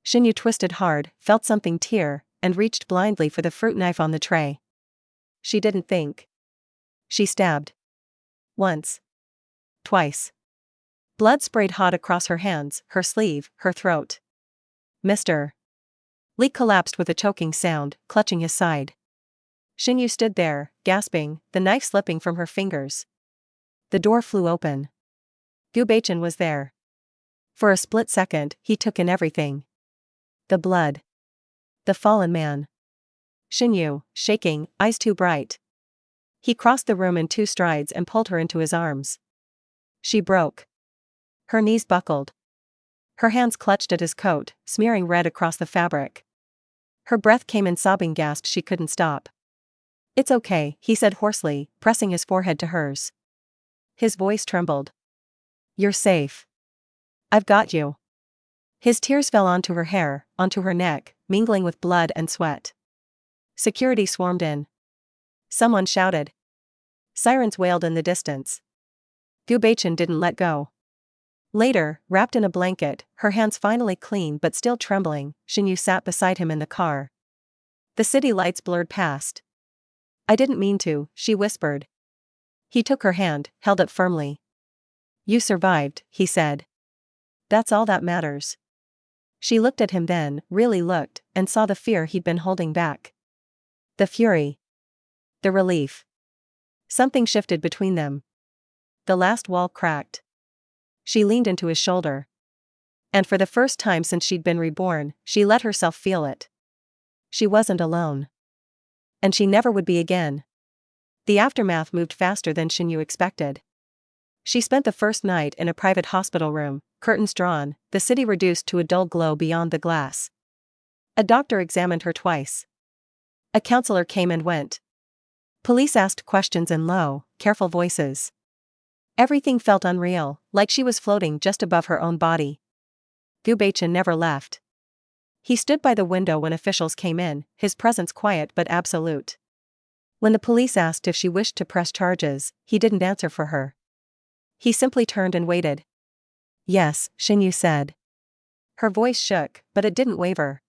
Shen Yu twisted hard, felt something tear, and reached blindly for the fruit knife on the tray. She didn't think. She stabbed. Once. Twice. Blood sprayed hot across her hands, her sleeve, her throat. Mr. Li collapsed with a choking sound, clutching his side. Shen Yu stood there, gasping, the knife slipping from her fingers. The door flew open. Fu Beichen was there. For a split second, he took in everything. The blood. The fallen man. Shen Yu, shaking, eyes too bright. He crossed the room in 2 strides and pulled her into his arms. She broke. Her knees buckled. Her hands clutched at his coat, smearing red across the fabric. Her breath came in sobbing gasps she couldn't stop. It's okay, he said hoarsely, pressing his forehead to hers. His voice trembled. You're safe. I've got you. His tears fell onto her hair, onto her neck, mingling with blood and sweat. Security swarmed in. Someone shouted. Sirens wailed in the distance. Fu Beichen didn't let go. Later, wrapped in a blanket, her hands finally clean but still trembling, Shen Yu sat beside him in the car. The city lights blurred past. I didn't mean to, she whispered. He took her hand, held it firmly. You survived, he said. That's all that matters. She looked at him then, really looked, and saw the fear he'd been holding back. The fury. The relief. Something shifted between them. The last wall cracked. She leaned into his shoulder. And for the first time since she'd been reborn, she let herself feel it. She wasn't alone. And she never would be again. The aftermath moved faster than Shen Yu expected. She spent the first night in a private hospital room, curtains drawn, the city reduced to a dull glow beyond the glass. A doctor examined her twice. A counselor came and went. Police asked questions in low, careful voices. Everything felt unreal, like she was floating just above her own body. Fu Beichen never left. He stood by the window when officials came in, his presence quiet but absolute. When the police asked if she wished to press charges, he didn't answer for her. He simply turned and waited. Yes, Shen Yu said. Her voice shook, but it didn't waver.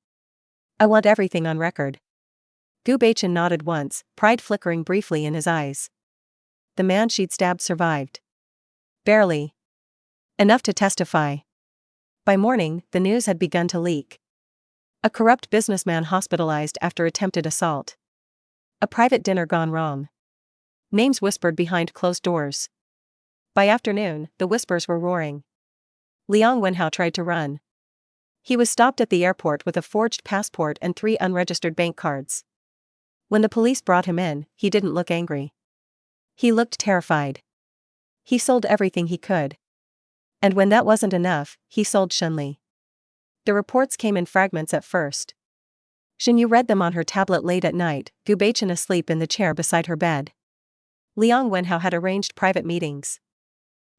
I want everything on record. Fu Beichen nodded once, pride flickering briefly in his eyes. The man she'd stabbed survived. Barely. Enough to testify. By morning, the news had begun to leak. A corrupt businessman hospitalized after attempted assault. A private dinner gone wrong. Names whispered behind closed doors. By afternoon, the whispers were roaring. Liang Wenhao tried to run. He was stopped at the airport with a forged passport and 3 unregistered bank cards. When the police brought him in, he didn't look angry. He looked terrified. He sold everything he could. And when that wasn't enough, he sold Shen Li. The reports came in fragments at first. Shen Yu read them on her tablet late at night, Fu Beichen asleep in the chair beside her bed. Liang Wenhao had arranged private meetings.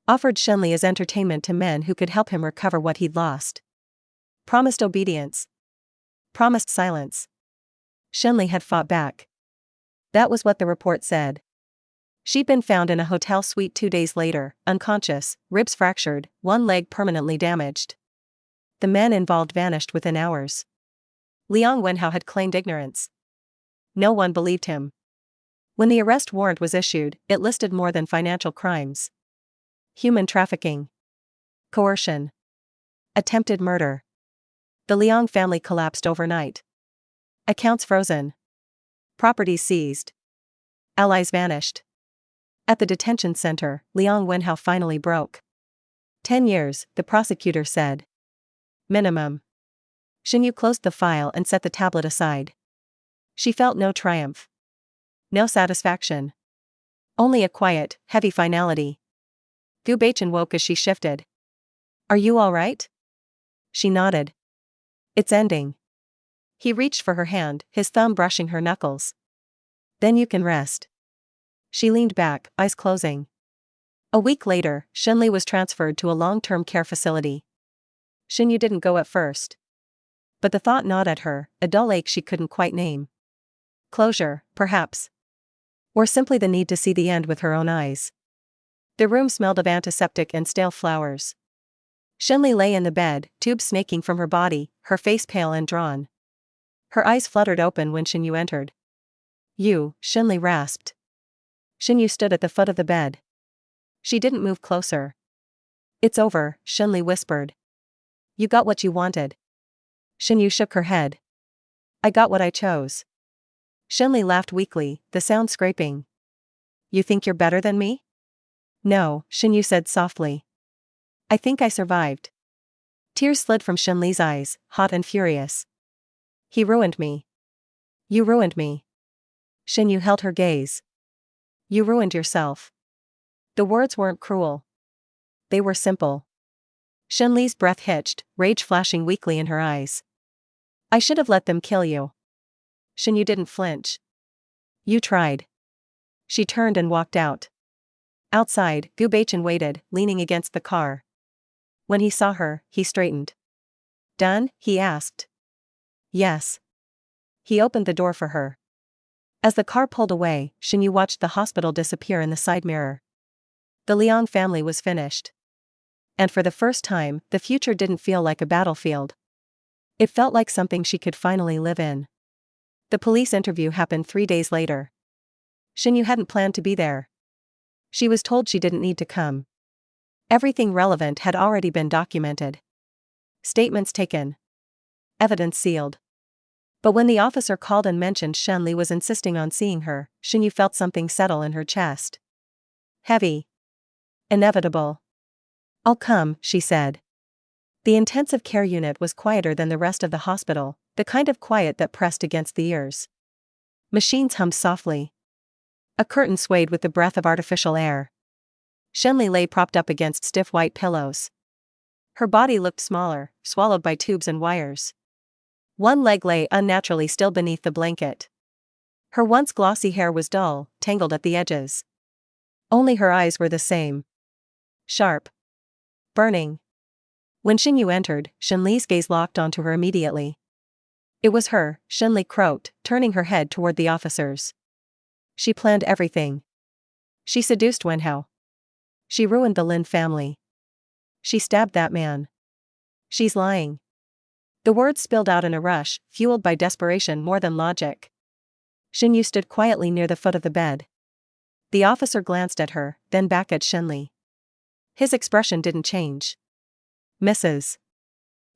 Offered Shen Li as entertainment to men who could help him recover what he'd lost. Promised obedience. Promised silence. Shen Li had fought back. That was what the report said. She'd been found in a hotel suite 2 days later, unconscious, ribs fractured, one leg permanently damaged. The men involved vanished within hours. Liang Wenhao had claimed ignorance. No one believed him. When the arrest warrant was issued, it listed more than financial crimes. Human trafficking. Coercion. Attempted murder. The Liang family collapsed overnight. Accounts frozen. Properties seized. Allies vanished. At the detention center, Liang Wenhao finally broke. 10 years, the prosecutor said. Minimum. Shen Yu closed the file and set the tablet aside. She felt no triumph. No satisfaction. Only a quiet, heavy finality. Fu Beichen woke as she shifted. Are you all right? She nodded. It's ending. He reached for her hand, his thumb brushing her knuckles. Then you can rest. She leaned back, eyes closing. A week later, Shen Li was transferred to a long-term care facility. Shen Yu didn't go at first. But the thought gnawed at her, a dull ache she couldn't quite name. Closure, perhaps. Or simply the need to see the end with her own eyes. The room smelled of antiseptic and stale flowers. Shen Li lay in the bed, tubes snaking from her body, her face pale and drawn. Her eyes fluttered open when Shen Yu entered. You, Shen Li rasped. Shen Yu stood at the foot of the bed. She didn't move closer. It's over, Shen Li whispered. You got what you wanted. Shen Yu shook her head. I got what I chose. Shen Li laughed weakly, the sound scraping. You think you're better than me? No, Shen Yu said softly. I think I survived. Tears slid from Shen Li's eyes, hot and furious. He ruined me. You ruined me. Shen Yu held her gaze. You ruined yourself. The words weren't cruel. They were simple. Shen Li's breath hitched, rage flashing weakly in her eyes. I should have let them kill you. Shen Yu didn't flinch. You tried. She turned and walked out. Outside, Fu Beichen waited, leaning against the car. When he saw her, he straightened. Done? He asked. Yes. He opened the door for her. As the car pulled away, Shen Yu watched the hospital disappear in the side mirror. The Liang family was finished. And for the first time, the future didn't feel like a battlefield. It felt like something she could finally live in. The police interview happened 3 days later. Shen Yu hadn't planned to be there. She was told she didn't need to come. Everything relevant had already been documented. Statements taken. Evidence sealed. But when the officer called and mentioned Shen Li was insisting on seeing her, Shen Yu felt something settle in her chest. Heavy. Inevitable. I'll come, she said. The intensive care unit was quieter than the rest of the hospital, the kind of quiet that pressed against the ears. Machines hummed softly. A curtain swayed with the breath of artificial air. Shen Li lay propped up against stiff white pillows. Her body looked smaller, swallowed by tubes and wires. One leg lay unnaturally still beneath the blanket. Her once glossy hair was dull, tangled at the edges. Only her eyes were the same. Sharp. Burning. When Shen Yu entered, Shen Li's gaze locked onto her immediately. It was her, Shen Li croaked, turning her head toward the officers. She planned everything. She seduced Wenhao. She ruined the Lin family. She stabbed that man. She's lying. The words spilled out in a rush, fueled by desperation more than logic. Shen Yu stood quietly near the foot of the bed. The officer glanced at her, then back at Shen Li. His expression didn't change. Mrs.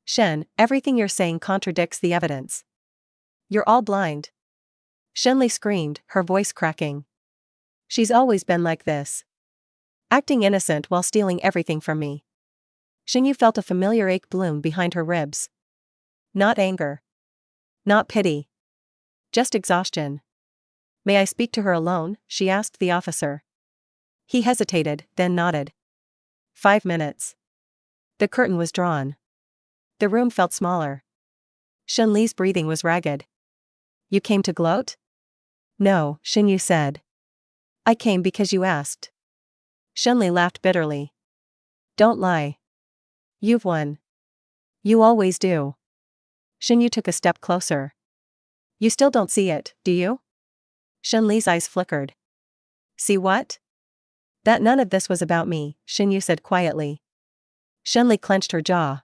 Shen, everything you're saying contradicts the evidence. You're all blind. Shen Li screamed, her voice cracking. She's always been like this. Acting innocent while stealing everything from me. Shen Yu felt a familiar ache bloom behind her ribs. Not anger. Not pity. Just exhaustion. May I speak to her alone? She asked the officer. He hesitated, then nodded. 5 minutes. The curtain was drawn. The room felt smaller. Shen Li's breathing was ragged. You came to gloat? No, Shen Yu said. I came because you asked. Shen Li laughed bitterly. Don't lie. You've won. You always do. Shen Yu took a step closer. You still don't see it, do you? Shen Li's eyes flickered. See what? That none of this was about me, Shen Yu said quietly. Shen Li clenched her jaw.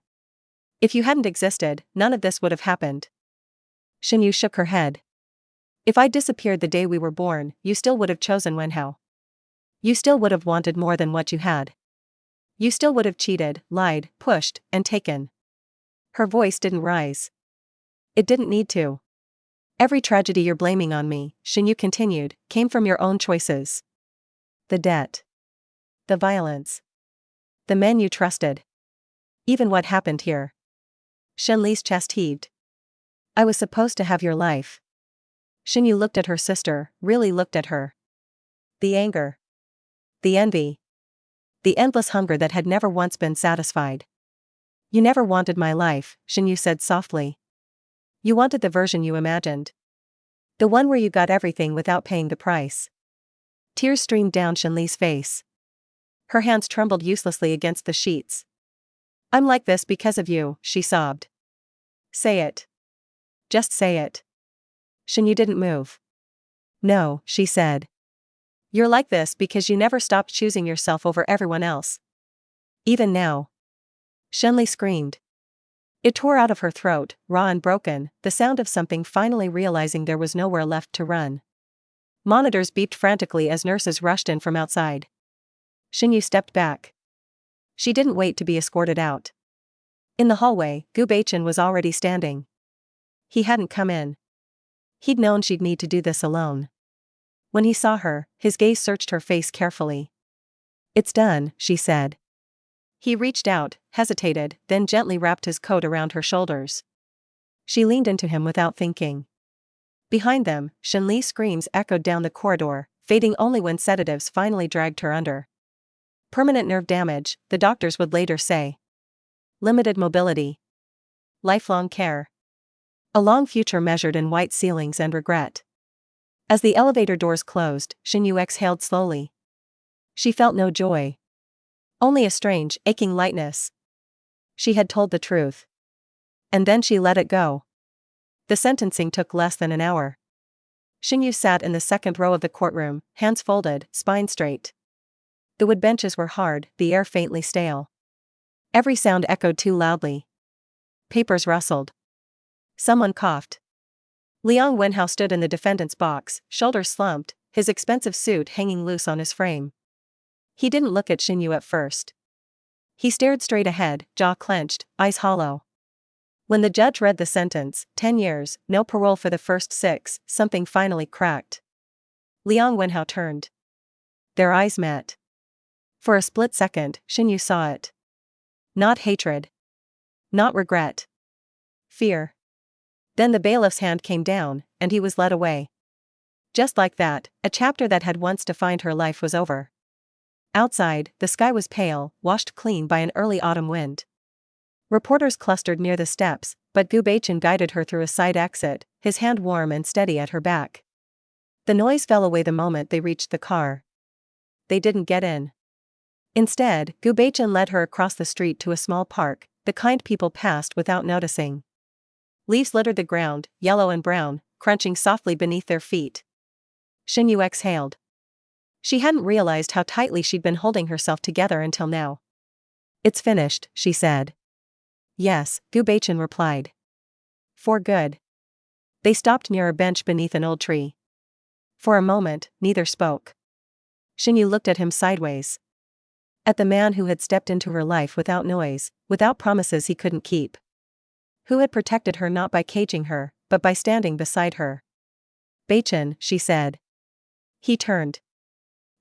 If you hadn't existed, none of this would have happened. Shen Yu shook her head. If I disappeared the day we were born, you still would have chosen Wenhao. You still would have wanted more than what you had. You still would have cheated, lied, pushed, and taken. Her voice didn't rise. It didn't need to. Every tragedy you're blaming on me, Shen Yu continued, came from your own choices. The debt. The violence. The man you trusted. Even what happened here. Shen Li's chest heaved. I was supposed to have your life. Shen Yu looked at her sister, really looked at her. The anger. The envy. The endless hunger that had never once been satisfied. You never wanted my life, Shen Yu said softly. You wanted the version you imagined. The one where you got everything without paying the price. Tears streamed down Shen Li's face. Her hands trembled uselessly against the sheets. I'm like this because of you, she sobbed. Say it. Just say it. Shen Yu didn't move. No, she said. You're like this because you never stopped choosing yourself over everyone else. Even now. Shen Li screamed. It tore out of her throat, raw and broken, the sound of something finally realizing there was nowhere left to run. Monitors beeped frantically as nurses rushed in from outside. Shen Yu stepped back. She didn't wait to be escorted out. In the hallway, Fu Beichen was already standing. He hadn't come in. He'd known she'd need to do this alone. When he saw her, his gaze searched her face carefully. It's done, she said. He reached out, hesitated, then gently wrapped his coat around her shoulders. She leaned into him without thinking. Behind them, Shen Li's screams echoed down the corridor, fading only when sedatives finally dragged her under. Permanent nerve damage, the doctors would later say. Limited mobility. Lifelong care. A long future measured in white ceilings and regret. As the elevator doors closed, Shen Yu exhaled slowly. She felt no joy. Only a strange, aching lightness. She had told the truth. And then she let it go. The sentencing took less than an hour. Shen Yu sat in the second row of the courtroom, hands folded, spine straight. The wood benches were hard, the air faintly stale. Every sound echoed too loudly. Papers rustled. Someone coughed. Liang Wenhao stood in the defendant's box, shoulders slumped, his expensive suit hanging loose on his frame. He didn't look at Shen Yu at first. He stared straight ahead, jaw clenched, eyes hollow. When the judge read the sentence, 10 years, no parole for the first 6, something finally cracked. Liang Wenhao turned. Their eyes met. For a split second, Shen Yu saw it. Not hatred. Not regret. Fear. Then the bailiff's hand came down, and he was led away. Just like that, a chapter that had once defined her life was over. Outside, the sky was pale, washed clean by an early autumn wind. Reporters clustered near the steps, but Fu Beichen guided her through a side exit, his hand warm and steady at her back. The noise fell away the moment they reached the car. They didn't get in. Instead, Fu Beichen led her across the street to a small park, the kind people passed without noticing. Leaves littered the ground, yellow and brown, crunching softly beneath their feet. Shen Yu exhaled. She hadn't realized how tightly she'd been holding herself together until now. It's finished, she said. Yes, Fu Beichen replied. For good. They stopped near a bench beneath an old tree. For a moment, neither spoke. Shen Yu looked at him sideways. At the man who had stepped into her life without noise, without promises he couldn't keep. Who had protected her not by caging her, but by standing beside her. Beichen, she said. He turned.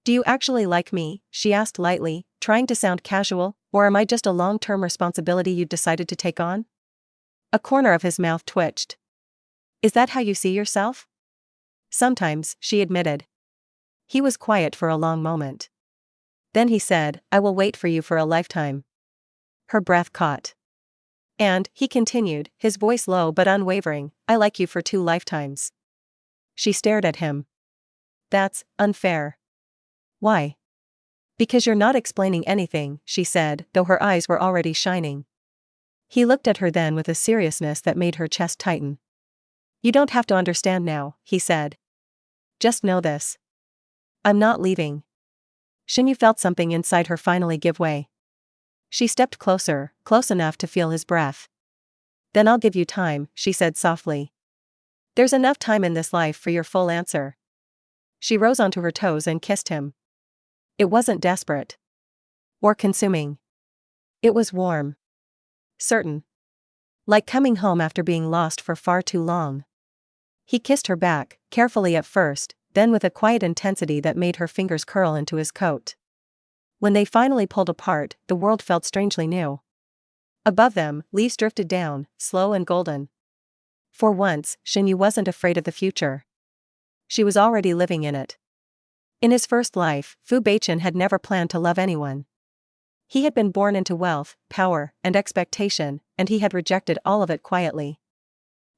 Do you actually like me? She asked lightly, trying to sound casual, or am I just a long-term responsibility you've decided to take on? A corner of his mouth twitched. Is that how you see yourself? Sometimes, she admitted. He was quiet for a long moment. Then he said, I will wait for you for a lifetime. Her breath caught. And, he continued, his voice low but unwavering, I like you for 2 lifetimes. She stared at him. That's unfair. Why? Because you're not explaining anything, she said, though her eyes were already shining. He looked at her then with a seriousness that made her chest tighten. You don't have to understand now, he said. Just know this. I'm not leaving. Shen Yu felt something inside her finally give way. She stepped closer, close enough to feel his breath. Then I'll give you time, she said softly. There's enough time in this life for your full answer. She rose onto her toes and kissed him. It wasn't desperate. Or consuming. It was warm. Certain. Like coming home after being lost for far too long. He kissed her back, carefully at first, then with a quiet intensity that made her fingers curl into his coat. When they finally pulled apart, the world felt strangely new. Above them, leaves drifted down, slow and golden. For once, Shen Yu wasn't afraid of the future. She was already living in it. In his first life, Fu Beichen had never planned to love anyone. He had been born into wealth, power, and expectation, and he had rejected all of it quietly.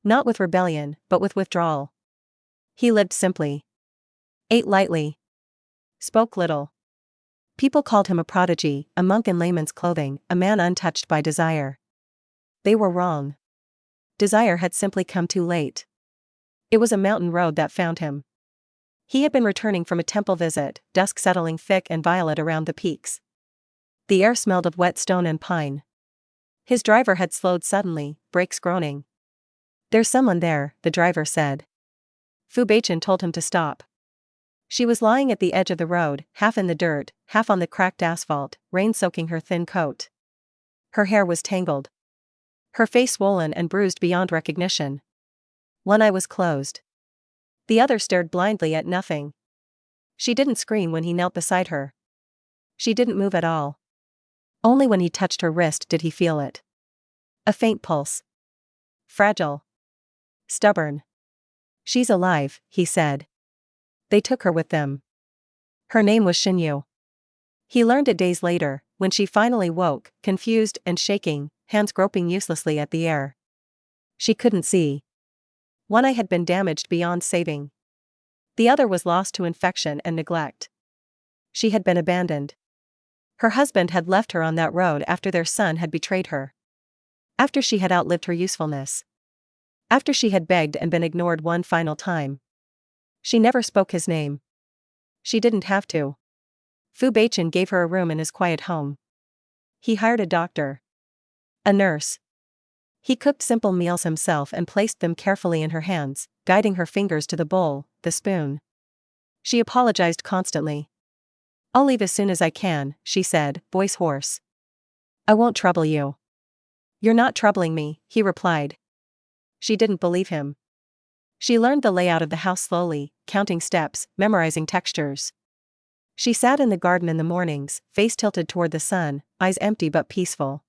Not with rebellion, but with withdrawal. He lived simply. Ate lightly. Spoke little. People called him a prodigy, a monk in layman's clothing, a man untouched by desire. They were wrong. Desire had simply come too late. It was a mountain road that found him. He had been returning from a temple visit, dusk settling thick and violet around the peaks. The air smelled of wet stone and pine. His driver had slowed suddenly, brakes groaning. "There's someone there," the driver said. Fu Beichen told him to stop. She was lying at the edge of the road, half in the dirt, half on the cracked asphalt, rain soaking her thin coat. Her hair was tangled. Her face swollen and bruised beyond recognition. One eye was closed. The other stared blindly at nothing. She didn't scream when he knelt beside her. She didn't move at all. Only when he touched her wrist did he feel it. A faint pulse. Fragile. Stubborn. "She's alive," he said. They took her with them. Her name was Shen Yu. He learned it days later, when she finally woke, confused and shaking, hands groping uselessly at the air. She couldn't see. One eye had been damaged beyond saving. The other was lost to infection and neglect. She had been abandoned. Her husband had left her on that road after their son had betrayed her. After she had outlived her usefulness. After she had begged and been ignored one final time. She never spoke his name. She didn't have to. Fu Beichen gave her a room in his quiet home. He hired a doctor. A nurse. He cooked simple meals himself and placed them carefully in her hands, guiding her fingers to the bowl, the spoon. She apologized constantly. "I'll leave as soon as I can," she said, voice hoarse. "I won't trouble you." "You're not troubling me," he replied. She didn't believe him. She learned the layout of the house slowly, counting steps, memorizing textures. She sat in the garden in the mornings, face tilted toward the sun, eyes empty but peaceful.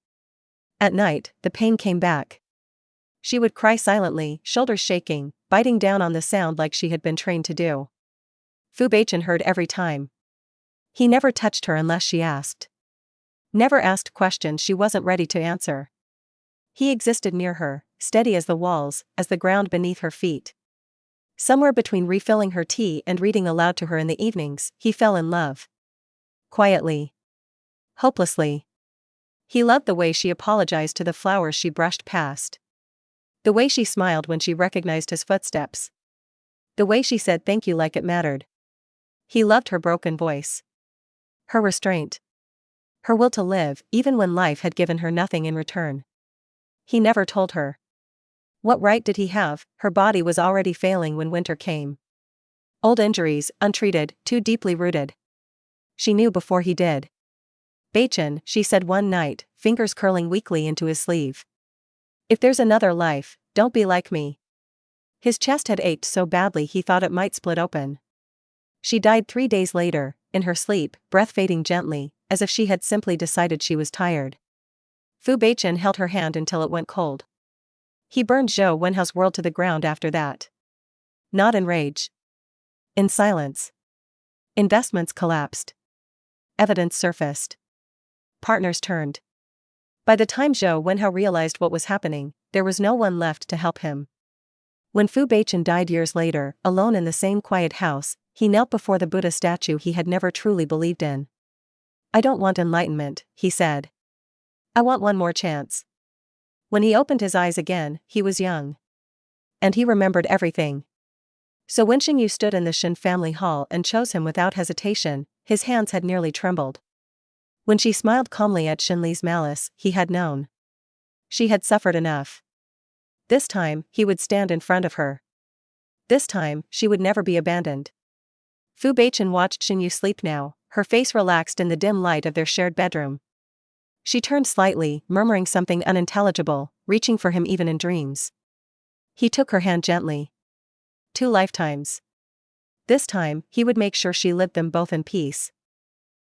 At night, the pain came back. She would cry silently, shoulders shaking, biting down on the sound like she had been trained to do. Fu Beichen heard every time. He never touched her unless she asked. Never asked questions she wasn't ready to answer. He existed near her, steady as the walls, as the ground beneath her feet. Somewhere between refilling her tea and reading aloud to her in the evenings, he fell in love. Quietly. Hopelessly. He loved the way she apologized to the flowers she brushed past. The way she smiled when she recognized his footsteps. The way she said thank you like it mattered. He loved her broken voice. Her restraint. Her will to live, even when life had given her nothing in return. He never told her. What right did he have? Her body was already failing when winter came. Old injuries, untreated, too deeply rooted. She knew before he did. "Beichen," she said one night, fingers curling weakly into his sleeve. "If there's another life, don't be like me." His chest had ached so badly he thought it might split open. She died 3 days later, in her sleep, breath fading gently, as if she had simply decided she was tired. Fu Beichen held her hand until it went cold. He burned Zhou Wenhao's world to the ground after that. Not in rage. In silence. Investments collapsed. Evidence surfaced. Partners turned. By the time Zhou Wenhao realized what was happening, there was no one left to help him. When Fu Beichen died years later, alone in the same quiet house, he knelt before the Buddha statue he had never truly believed in. "I don't want enlightenment," he said. "I want one more chance." When he opened his eyes again, he was young. And he remembered everything. So when Shen Yu stood in the Shen family hall and chose him without hesitation, his hands had nearly trembled. When she smiled calmly at Shen Li's malice, he had known. She had suffered enough. This time, he would stand in front of her. This time, she would never be abandoned. Fu Beichen watched Shen Yu sleep now, her face relaxed in the dim light of their shared bedroom. She turned slightly, murmuring something unintelligible, reaching for him even in dreams. He took her hand gently. 2 lifetimes. This time, he would make sure she lived them both in peace.